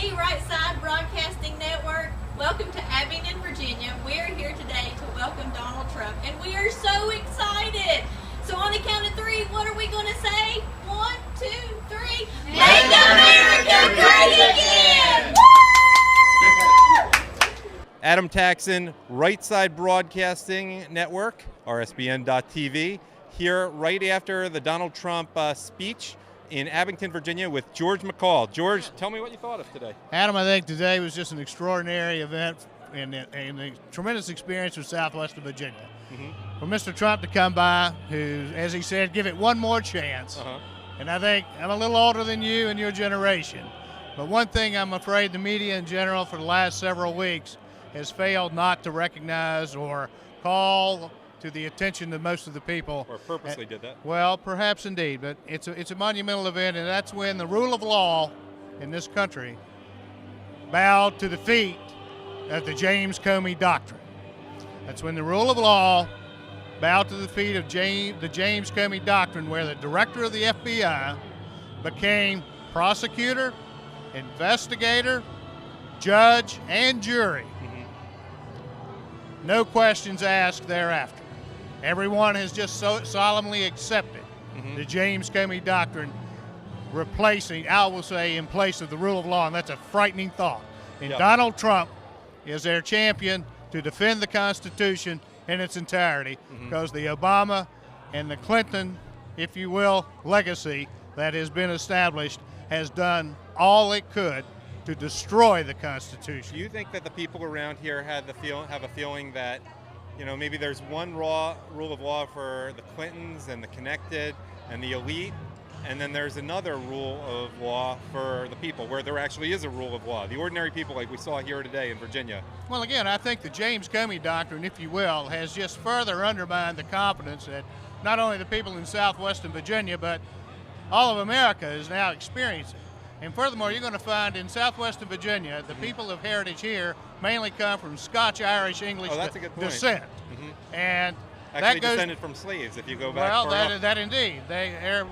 the Right Side Broadcasting Network. Welcome to Abingdon, Virginia. We're here today to welcome Donald Trump, and we are so excited. So on the count of three, what are we going to say? 1, 2, 3. Make America great again! Adam Taxin, Right Side Broadcasting Network, RSBN.TV, here right after the Donald Trump speech in Abingdon, Virginia with George McCall. George, tell me what you thought of today. Adam, I think today was just an extraordinary event and a tremendous experience for Southwestern Virginia. Mm-hmm. For Mr. Trump to come by, who, as he said, give it one more chance. And I think I'm a little older than you and your generation. But one thing I'm afraid the media in general for the last several weeks has failed not to recognize or call to the attention of most of the people. Or purposely did that. Well, perhaps indeed, but it's a monumental event, and that's when the rule of law in this country bowed to the feet of the James Comey Doctrine. That's when the rule of law bowed to the feet of the James Comey Doctrine, where the director of the FBI became prosecutor, investigator, judge, and jury. No questions asked thereafter. Everyone has just so solemnly accepted the James Comey Doctrine, replacing, I will say, in place of the rule of law, and that's a frightening thought. And Donald Trump is their champion to defend the Constitution in its entirety, because the Obama and the Clinton, if you will, legacy that has been established has done all it could to destroy the Constitution. Do you think that the people around here have a feeling that, you know, maybe there's one rule of law for the Clintons and the connected and the elite, and then there's another rule of law for the people, where there actually is a rule of law, the ordinary people like we saw here today in Virginia? Well, again, I think the James Comey Doctrine, if you will, has just further undermined the confidence that not only the people in southwestern Virginia, but all of America is now experiencing. And furthermore, you're going to find in southwestern Virginia, the people of heritage here mainly come from Scotch, Irish, English descent. And actually that goes, descended from slaves, if you go back well, far enough. that indeed.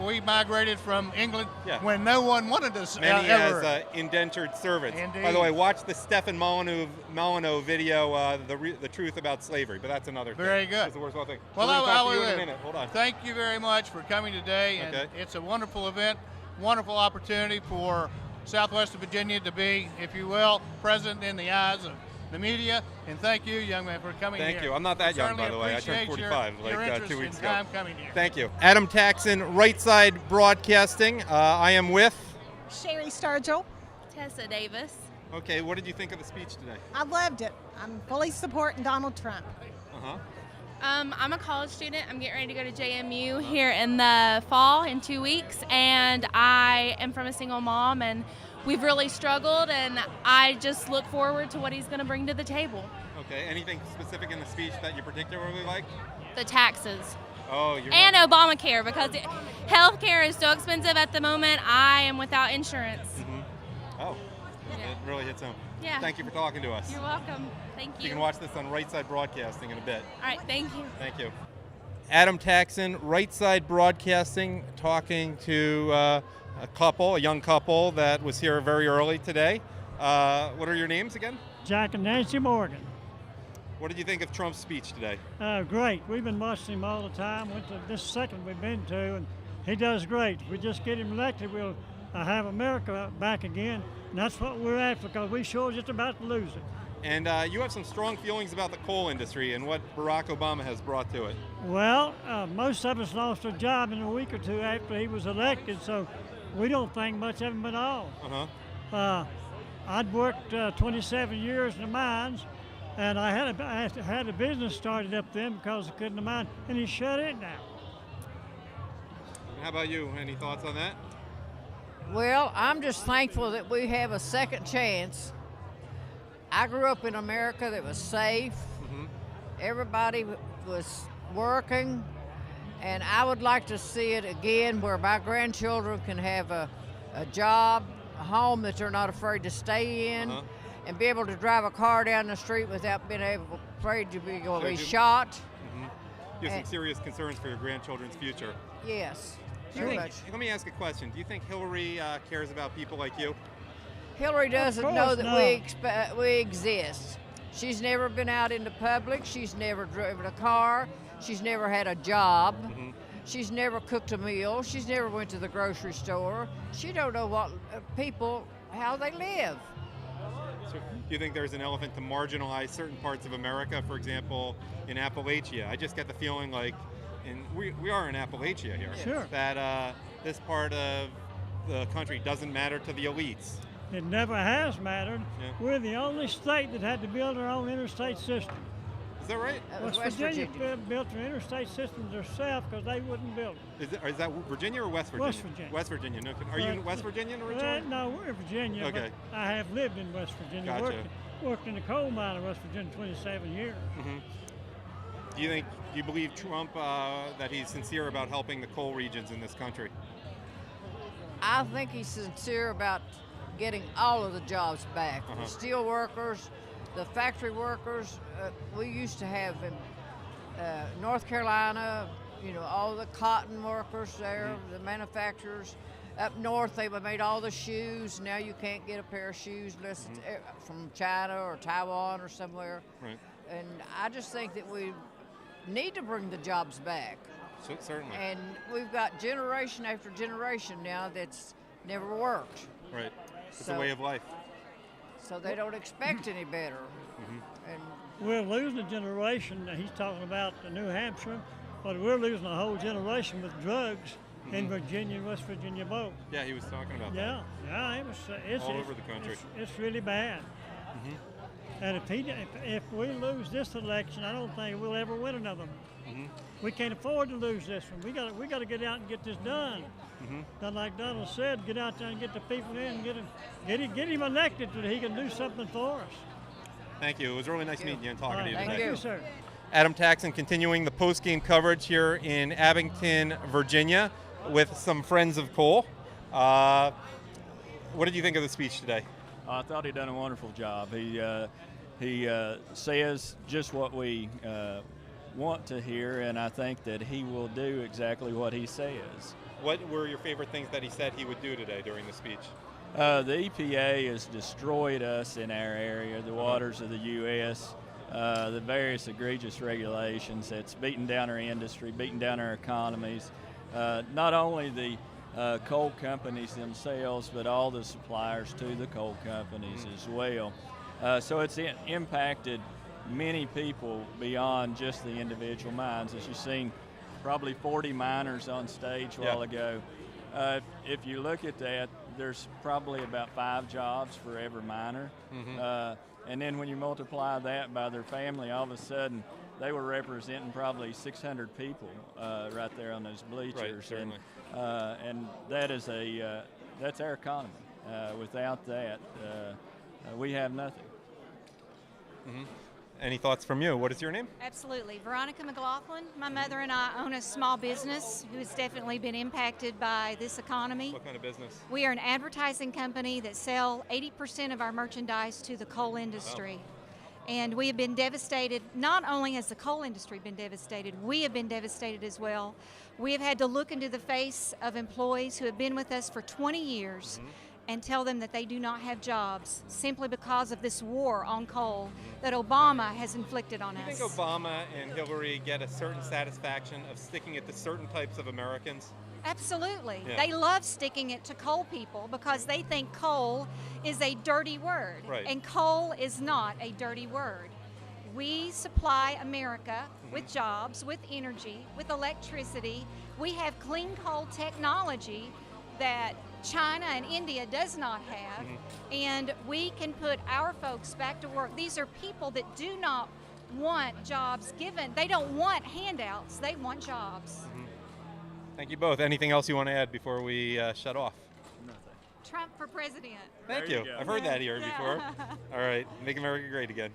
We migrated from England when no one wanted us Many ever. as indentured servants. Indeed. By the way, watch the Stephen Molyneux video, the truth about slavery, but that's another thing. Very good. That's the worthwhile thing. Well, we'll talk to you in a will. minute. Hold on. Thank you very much for coming today, and it's a wonderful event, wonderful opportunity for Southwestern Virginia to be, if you will, present in the eyes of the media. And thank you, young man, for coming here. Thank you. I'm not that young, by the way. I turned 45 your 2 weeks in ago. time coming here. Thank you. Adam Taxin, Right Side Broadcasting. I am with Sherry Sturgill. Tessa Davis. Okay, what did you think of the speech today? I loved it. I'm fully supporting Donald Trump. I'm a college student. I'm getting ready to go to JMU here in the fall in 2 weeks, and I am from a single mom, and we've really struggled, and I just look forward to what he's going to bring to the table. Okay, anything specific in the speech that you particularly liked? The taxes. Oh, and Obamacare, because health care is so expensive at the moment. I am without insurance. Oh, it really hits home. Yeah. Thank you for talking to us. You're welcome. Thank you. You can watch this on Right Side Broadcasting in a bit. All right, thank you. Thank you. Adam Taxin, Right Side Broadcasting, talking to a young couple that was here very early today. What are your names again? Jack and Nancy Morgan. What did you think of Trump's speech today? Great. We've been watching him all the time. Went to this second we've been to, and he does great. If we just get him elected, we'll have America back again. And that's what we're after, because we sure just about to lose it. And you have some strong feelings about the coal industry and what Barack Obama has brought to it. Well, most of us lost our job in a week or two after he was elected, so we don't think much of him at all. I'd worked 27 years in the mines, and I had a business started up then because I couldn't mine, and he shut it down. How about you? Any thoughts on that? Well, I'm just thankful that we have a second chance. I grew up in America that was safe. Everybody was working, and I would like to see it again where my grandchildren can have a job, a home that they're not afraid to stay in, and be able to drive a car down the street without being afraid to be shot. You have some serious concerns for your grandchildren's future. Yes. Let me ask a question. Do you think Hillary cares about people like you? Hillary doesn't course know that not. we exist. She's never been out into public. She's never driven a car. She's never had a job. She's never cooked a meal. She's never went to the grocery store. She don't know what people, how they live. So do you think there's an element to marginalize certain parts of America, for example, in Appalachia? I just get the feeling like, we are in Appalachia here, Sure. that this part of the country doesn't matter to the elites. It never has mattered. Yeah. We're the only state that had to build our own interstate system. Is that right? West Virginia built their interstate system themselves because they wouldn't build it. Is that Virginia or West Virginia? West Virginia. West Virginia. No, are you West Virginian originally? No, we're in Virginia. Okay. But I have lived in West Virginia. Gotcha. Worked in the coal mine in West Virginia 27 years. Do you believe Trump that he's sincere about helping the coal regions in this country? I think he's sincere about getting all of the jobs back. The steel workers, the factory workers. We used to have in North Carolina, all the cotton workers there, the manufacturers. Up north, they made all the shoes. Now you can't get a pair of shoes unless it's from China or Taiwan or somewhere. Right. And I just think that we need to bring the jobs back. Certainly. And we've got generation after generation now that's never worked. Right. It's a way of life. So they don't expect any better. And We're losing a generation. He's talking about New Hampshire, but we're losing a whole generation with drugs in Virginia and West Virginia both. Yeah, he was talking about that. Yeah, it's all over the country. It's really bad. And if we lose this election, I don't think we'll ever win another one. We can't afford to lose this one. We got to get out and get this done. Done like Donald said, get out there and get the people in, and get him elected so that he can do something for us. Thank you. It was really nice meeting you and talking to you today. Thank you, sir. Adam Taxin continuing the post-game coverage here in Abingdon, Virginia, with some friends of coal. What did you think of the speech today? I thought he done a wonderful job. He says just what we want to hear, and I think that he will do exactly what he says. What were your favorite things that he said he would do today during the speech? The EPA has destroyed us in our area, the waters of the U.S., the various egregious regulations. It's beaten down our industry, beaten down our economies. Not only the coal companies themselves, but all the suppliers to the coal companies as well. So it's impacted many people beyond just the individual mines. As you've seen, probably 40 miners on stage a while ago. If you look at that, there's probably about 5 jobs for every miner. And then when you multiply that by their family, all of a sudden they were representing probably 600 people right there on those bleachers. Right, certainly. And that is that's our economy. Without that, we have nothing. Any thoughts from you? What is your name? Absolutely. Veronica McLaughlin. My mother and I own a small business who has definitely been impacted by this economy. What kind of business? We are an advertising company that sell 80% of our merchandise to the coal industry. And we have been devastated. Not only has the coal industry been devastated, we have been devastated as well. We have had to look into the face of employees who have been with us for 20 years and tell them that they do not have jobs simply because of this war on coal that Obama has inflicted on us. Do you think Obama and Hillary get a certain satisfaction of sticking it to certain types of Americans? Absolutely. Yeah. They love sticking it to coal people because they think coal is a dirty word. Right. And coal is not a dirty word. We supply America with jobs, with energy, with electricity. We have clean coal technology that China and India does not have, and we can put our folks back to work. These are people that do not want jobs given. They don't want handouts. They want jobs. Thank you both. Anything else you want to add before we shut off? Trump for president. Thank There you. you go. I've heard that here before. All right. Make America great again.